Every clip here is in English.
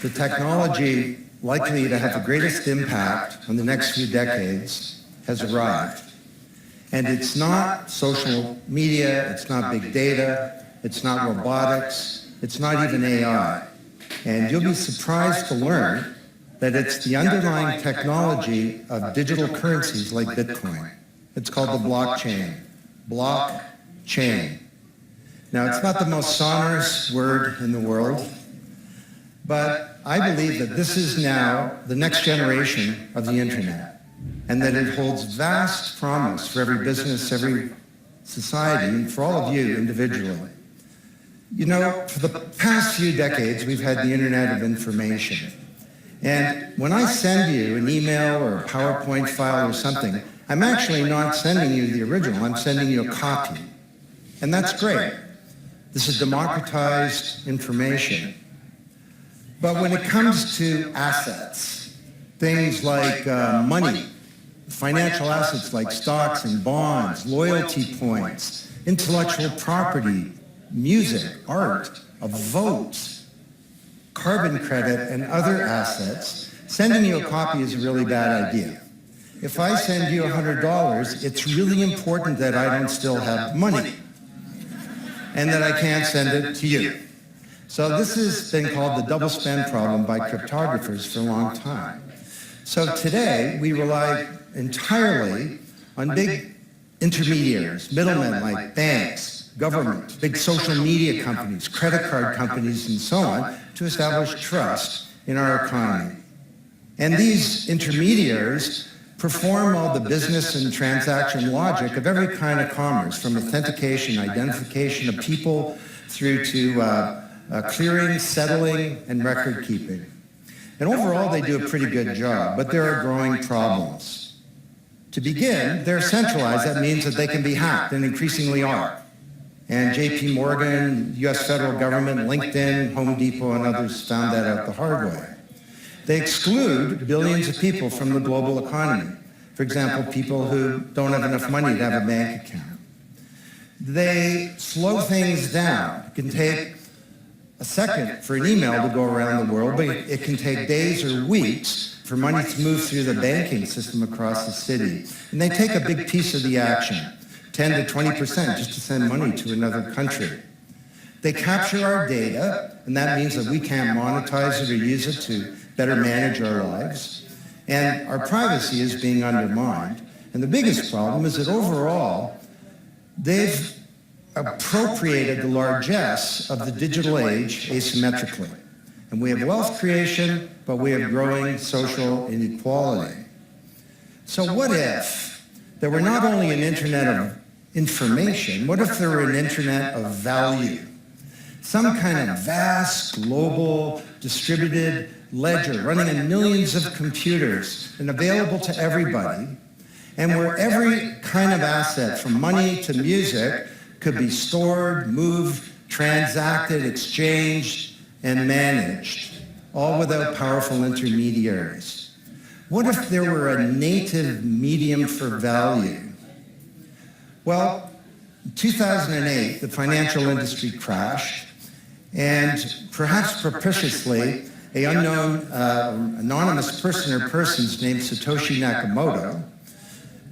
the technology likely to have the greatest impact on the next few decades has arrived. And it's not social media, it's not big data, it's not robotics, it's not even AI. And you'll be surprised to learn that it's the underlying technology of digital currencies like Bitcoin. It's called the blockchain. Blockchain. Now, it's not the most sonorous word in the world, but I believe that this is now the next generation of the internet, and that it holds vast promise for every business, every society, and for all of you individually. You know, for the past few decades, we've had the internet of information. And when I send you an email or a PowerPoint file or something, I'm actually not sending you the original, I'm sending you a copy. And that's great. This is democratized information. But when it comes to assets, things like money, financial assets like stocks and bonds, loyalty points, intellectual property, music, art, a vote, carbon credit, and other assets, sending you a copy is a really bad idea. If I send you $100, it's really important that I don't still have money and that I can't send it to you. So this has been called the double spend problem by cryptographers for a long time. So today, we rely entirely on big intermediaries, middlemen like banks, government, big social media companies, credit card companies, and so on, to establish trust in our economy. And these intermediaries perform all the business and transaction logic of every kind of commerce, from authentication, identification of people, through to clearing, settling, and record keeping. And overall, they do a pretty good job, but there are growing problems. To begin, they're centralized. That means that they can be hacked, and increasingly are. And JP Morgan, US federal government, LinkedIn, Home Depot, and others found that out the hard way. They exclude billions of people from the global economy. For example, people who don't have enough money to have a bank account. They slow things down. It can take a second for an email to go around the world, but it can take days or weeks for money to move through the banking system across the city. And they take a big piece of the action, 10 to 20%, just to send money to another country. They capture our data, and that means that we can't monetize it or use it to better manage our lives. And our privacy is being undermined. And the biggest problem is that overall, they've appropriated the largesse of the digital age asymmetrically. And we have wealth creation, but we have growing social inequality. So what if there were not only an internet of information, what if there were an internet of value? Some kind of vast, global, distributed ledger running on millions of computers and available to everybody, and where every kind of asset, from money to music, could be stored, moved, transacted, exchanged, and managed, all without powerful intermediaries. What if there were a native medium for value? Well, in 2008, the financial industry crashed, and perhaps propitiously, an unknown anonymous person or persons named Satoshi Nakamoto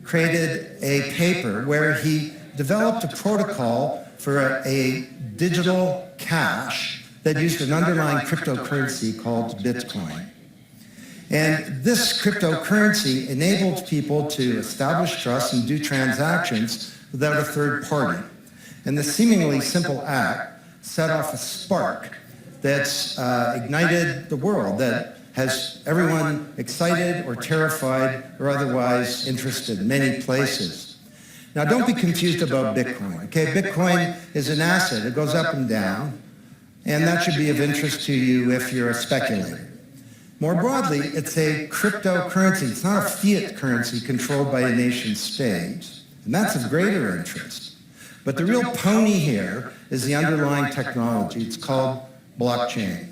created a paper where he developed a protocol for a digital cash that used an underlying cryptocurrency called Bitcoin. And this cryptocurrency enabled people to establish trust and do transactions without a third party. And the seemingly simple act set off a spark that's ignited the world, that has everyone excited or terrified or otherwise interested in many places. Now, don't be confused about Bitcoin, okay? Bitcoin is an asset. It goes up and down, and that should be of interest to you if you're a speculator. More broadly, it's a cryptocurrency. It's not a fiat currency controlled by a nation state, and that's of greater interest. But the real pony here is the underlying technology. It's called blockchain.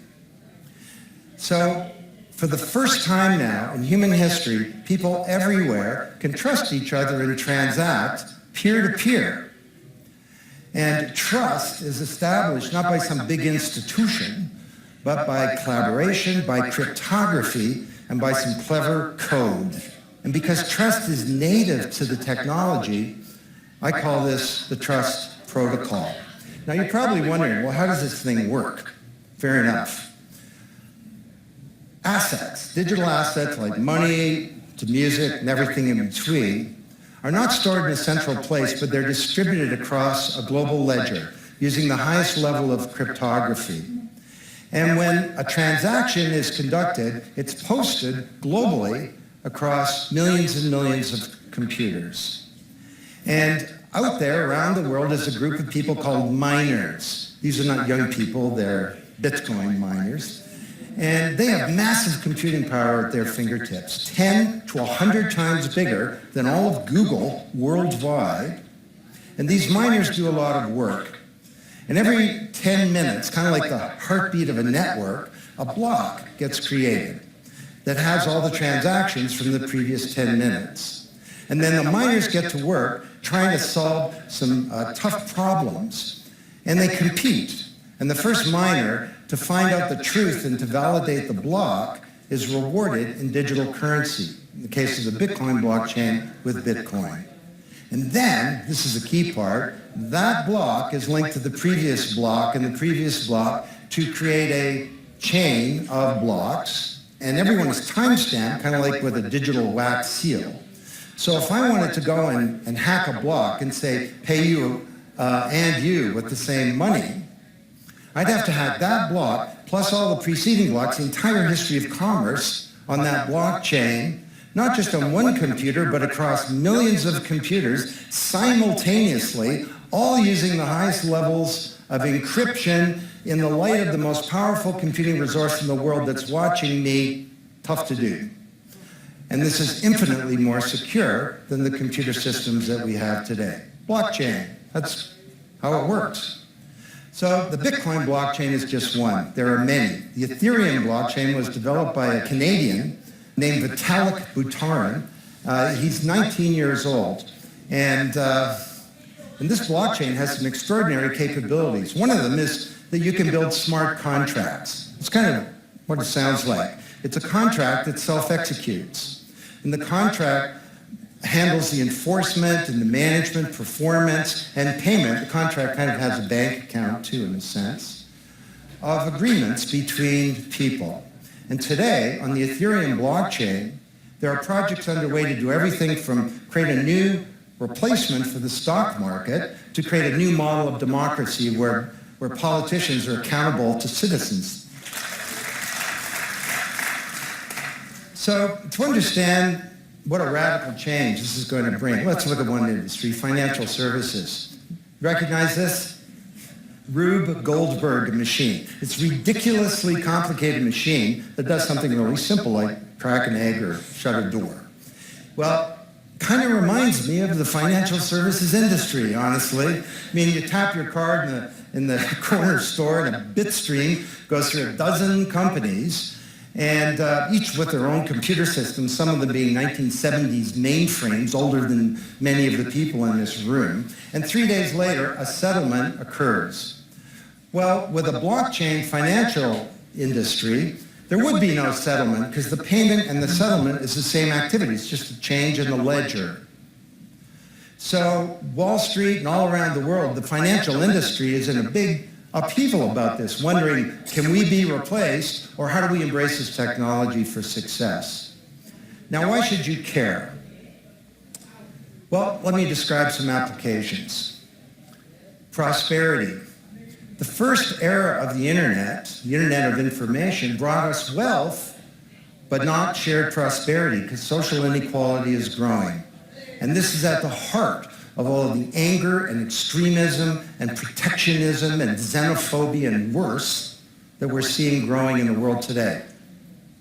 So, for the first time now in human history, people everywhere can trust each other and transact peer-to-peer. And trust is established not by some big institution, but by collaboration, by cryptography, and by some clever code. And because trust is native to the technology, I call this the trust protocol. Now you're probably wondering, well, how does this thing work? Fair enough. Assets, digital assets like money to music and everything in between, are not stored in a central place, but they're distributed across a global ledger using the highest level of cryptography. And when a transaction is conducted, it's posted globally across millions and millions of computers. And out there around the world is a group of people called miners. These are not young people, they're Bitcoin miners. And they have massive computing power at their fingertips, 10 to 100 times bigger than all of Google worldwide. And these miners do a lot of work. And every 10 minutes, kind of like the heartbeat of a network, a block gets created that has all the transactions from the previous 10 minutes. And then the miners get to work trying to solve some tough problems, and they compete. And the first miner to find out the truth and to validate the block is rewarded in digital currency, in the case of the Bitcoin blockchain with Bitcoin. And then, this is the key part, that block is linked to the previous block and the previous block to create a chain of blocks, and everyone is timestamped, kind of like with a digital wax seal. So if I wanted to go and hack a block and say, pay you and you with the same money, I'd have to hack that block, plus all the preceding blocks, the entire history of commerce on that blockchain, not just on one computer, but across millions of computers simultaneously, all using the highest levels of encryption in the light of the most powerful computing resource in the world that's watching me. Tough to do. And this is infinitely more secure than the computer systems that we have today. Blockchain, that's how it works. So the Bitcoin blockchain is just one. There are many. The Ethereum blockchain was developed by a Canadian named Vitalik Buterin. He's 19 years old. And this blockchain has some extraordinary capabilities. One of them is that you can build smart contracts. It's kind of what it sounds like. It's a contract that self-executes. And the contract handles the enforcement and the management, performance, and payment. The contract kind of has a bank account too, in a sense, of agreements between people. And today, on the Ethereum blockchain, there are projects underway to do everything from create a new replacement for the stock market to create a new model of democracy where politicians are accountable to citizens. So to understand what a radical change this is going to bring, let's look at one industry, financial services. Recognize this? Rube Goldberg machine. It's a ridiculously complicated machine that does something really simple like crack an egg or shut a door. Well, kind of reminds me of the financial services industry, honestly. I mean, you tap your card in the corner store and a bit stream goes through a dozen companies, and each with their own computer systems, some of them being 1970s mainframes, older than many of the people in this room. And 3 days later, a settlement occurs. Well, with a blockchain financial industry, there would be no settlement because the payment and the settlement is the same activity. It's just a change in the ledger. So Wall Street and all around the world, the financial industry is in a big upheaval about this, wondering, can we be replaced, or how do we embrace this technology for success? Now, why should you care? Well, let me describe some applications. Prosperity. The first era of the Internet of information, brought us wealth, but not shared prosperity, because social inequality is growing. And this is at the heart of all of the anger and extremism and protectionism and xenophobia and worse that we're seeing growing in the world today.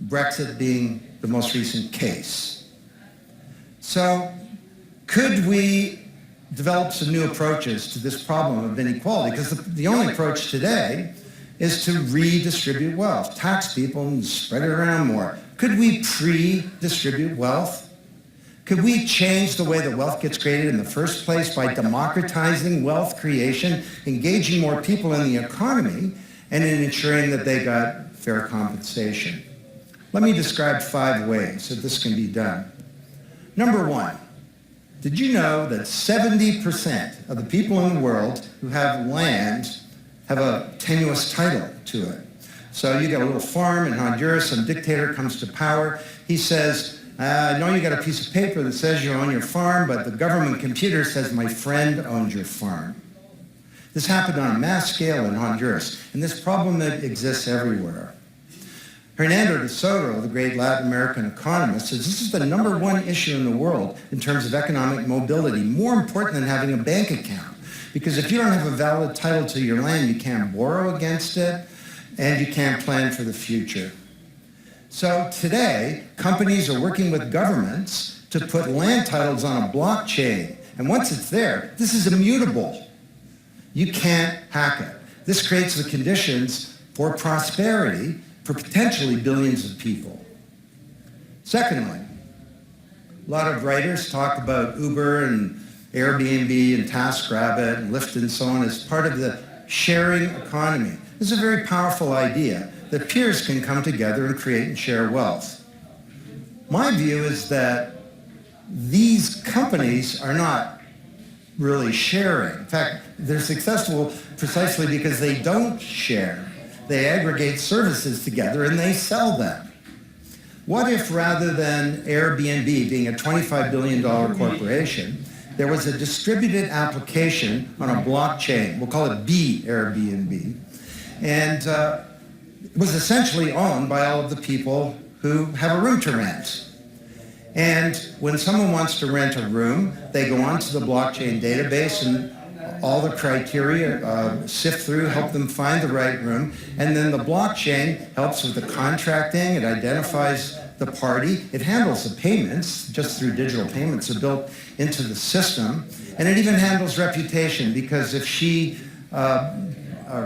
Brexit being the most recent case. So could we develop some new approaches to this problem of inequality? Because the only approach today is to redistribute wealth, tax people and spread it around more. Could we pre-distribute wealth? Could we change the way that wealth gets created in the first place by democratizing wealth creation, engaging more people in the economy, and in ensuring that they got fair compensation. Let me describe 5 ways that this can be done. Number 1, did you know that 70% of the people in the world who have land have a tenuous title to it? So you got a little farm in Honduras, some dictator comes to power. He says, I know you got a piece of paper that says you own your farm, but the government computer says my friend owns your farm. This happened on a mass scale in Honduras, and this problem exists everywhere. Hernando de Soto, the great Latin American economist, says this is the #1 issue in the world in terms of economic mobility, more important than having a bank account. Because if you don't have a valid title to your land, you can't borrow against it, and you can't plan for the future. So today, companies are working with governments to put land titles on a blockchain. And once it's there, this is immutable. You can't hack it. This creates the conditions for prosperity for potentially billions of people. Secondly, a lot of writers talk about Uber and Airbnb and TaskRabbit and Lyft and so on as part of the sharing economy. This is a very powerful idea that peers can come together and create and share wealth. My view is that these companies are not really sharing. In fact, they're successful precisely because they don't share. They aggregate services together and they sell them. What if rather than Airbnb being a $25 billion corporation, there was a distributed application on a blockchain, we'll call it B-Airbnb, and it was essentially owned by all of the people who have a room to rent. And when someone wants to rent a room, they go onto the blockchain database and all the criteria sift through, help them find the right room, and then the blockchain helps with the contracting, it identifies the party, it handles the payments, just through digital payments are built into the system, and it even handles reputation, because if she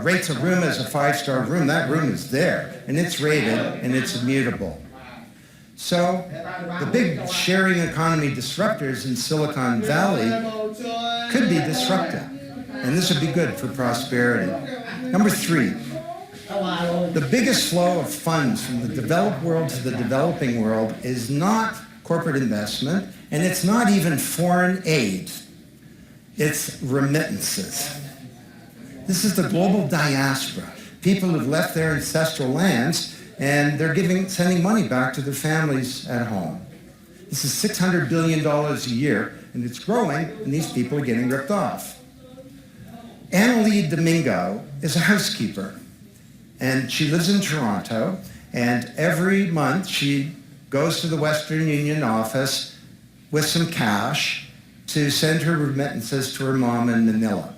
rates a room as a 5-star room, that room is there, and it's rated, and it's immutable. So the big sharing economy disruptors in Silicon Valley could be disrupted, and this would be good for prosperity. Number 3, the biggest flow of funds from the developed world to the developing world is not corporate investment, and it's not even foreign aid. It's remittances. This is the global diaspora, people who've left their ancestral lands and they're sending money back to their families at home. This is $600 billion a year, and it's growing, and these people are getting ripped off. Annalie Domingo is a housekeeper, and she lives in Toronto, and every month she goes to the Western Union office with some cash to send her remittances to her mom in Manila.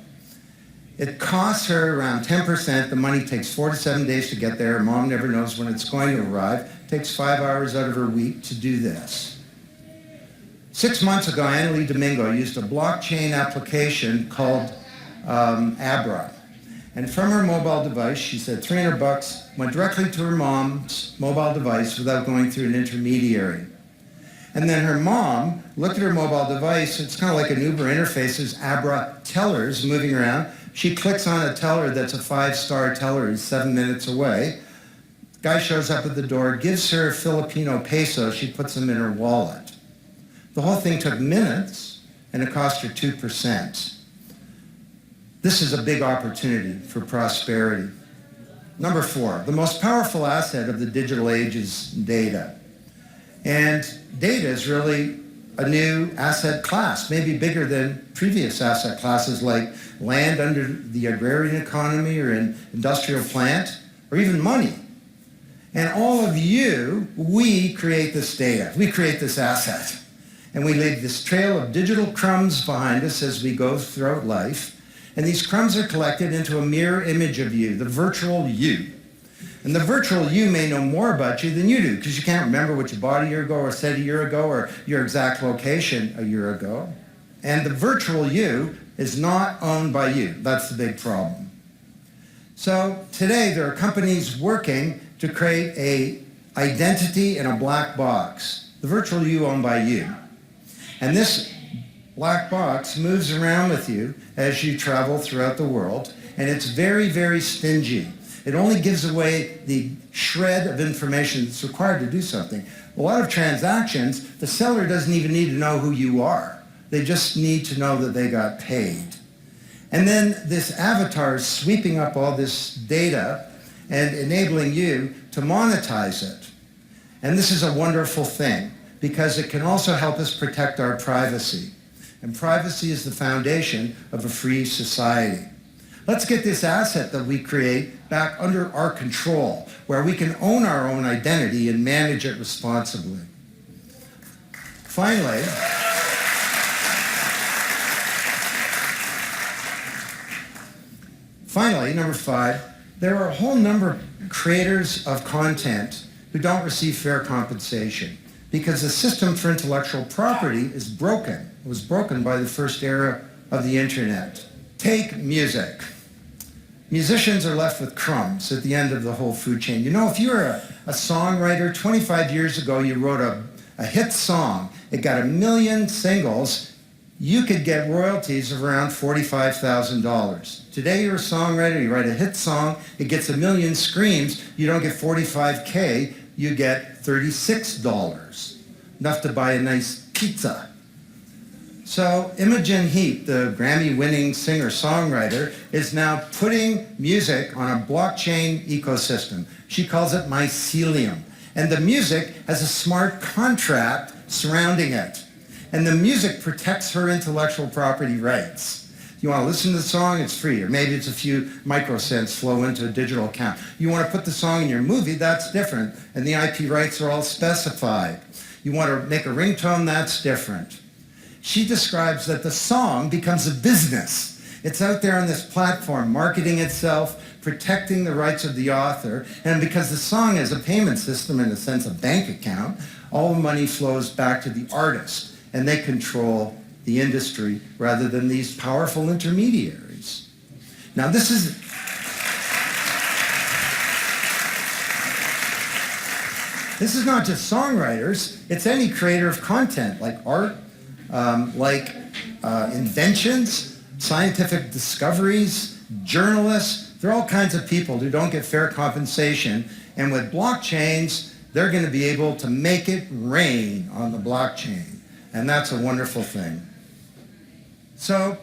It costs her around 10%. The money takes 4 to 7 days to get there. Her mom never knows when it's going to arrive. It takes 5 hours out of her week to do this. 6 months ago, Annalie Domingo used a blockchain application called Abra. And from her mobile device, she said $300 went directly to her mom's mobile device without going through an intermediary. And then her mom looked at her mobile device. It's kind of like an Uber interface. There's Abra tellers moving around. She clicks on a teller that's a 5-star teller. He's 7 minutes away. Guy shows up at the door, gives her Filipino peso. She puts them in her wallet. The whole thing took minutes, and it cost her 2%. This is a big opportunity for prosperity. Number 4, the most powerful asset of the digital age is data. And data is really a new asset class, maybe bigger than previous asset classes like land under the agrarian economy or an industrial plant, or even money. And all of you, we create this data. We create this asset. And we leave this trail of digital crumbs behind us as we go throughout life. And these crumbs are collected into a mirror image of you, the virtual you. And the virtual you may know more about you than you do, because you can't remember what you bought a year ago or said a year ago or your exact location a year ago. And the virtual you is not owned by you. That's the big problem. So today there are companies working to create an identity in a black box, the virtual you owned by you. And this black box moves around with you as you travel throughout the world, and it's very, very stingy. It only gives away the shred of information that's required to do something. A lot of transactions, the seller doesn't even need to know who you are. They just need to know that they got paid. And then this avatar is sweeping up all this data and enabling you to monetize it. And this is a wonderful thing because it can also help us protect our privacy. And privacy is the foundation of a free society. Let's get this asset that we create back under our control, where we can own our own identity and manage it responsibly. Finally, number 5, there are a whole number of creators of content who don't receive fair compensation because the system for intellectual property is broken. It was broken by the first era of the internet. Take music. Musicians are left with crumbs at the end of the whole food chain. You know, if you're a songwriter, 25 years ago you wrote a hit song, it got 1 million singles, you could get royalties of around $45,000. Today you're a songwriter, you write a hit song, it gets 1 million streams, you don't get $45K, you get $36. Enough to buy a nice pizza. So Imogen Heap, the Grammy-winning singer-songwriter, is now putting music on a blockchain ecosystem. She calls it mycelium. And the music has a smart contract surrounding it. And the music protects her intellectual property rights. You want to listen to the song, it's free. Or maybe it's a few microcents flow into a digital account. You want to put the song in your movie, that's different. And the IP rights are all specified. You want to make a ringtone, that's different. She describes that the song becomes a business. It's out there on this platform, marketing itself, protecting the rights of the author, and because the song is a payment system, in a sense, a bank account, all the money flows back to the artist, and they control the industry rather than these powerful intermediaries. Now, this is not just songwriters, it's any creator of content, like art, inventions, scientific discoveries, journalists. There are all kinds of people who don't get fair compensation, and with blockchains, they're going to be able to make it rain on the blockchain, and that's a wonderful thing. So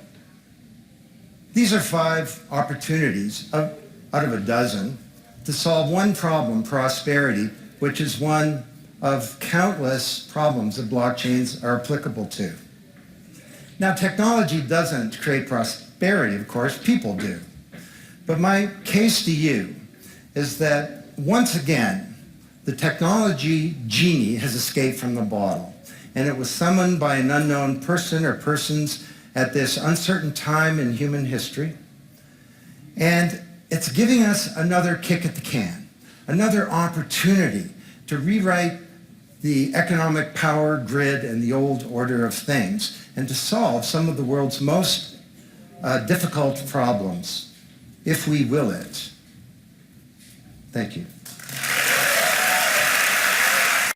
these are 5 opportunities out of a dozen to solve one problem, prosperity, which is one of countless problems that blockchains are applicable to. Now, technology doesn't create prosperity, of course, people do. But my case to you is that, once again, the technology genie has escaped from the bottle, and it was summoned by an unknown person or persons at this uncertain time in human history, and it's giving us another kick at the can, another opportunity to rewrite the economic power grid and the old order of things, and to solve some of the world's most difficult problems, if we will it. Thank you.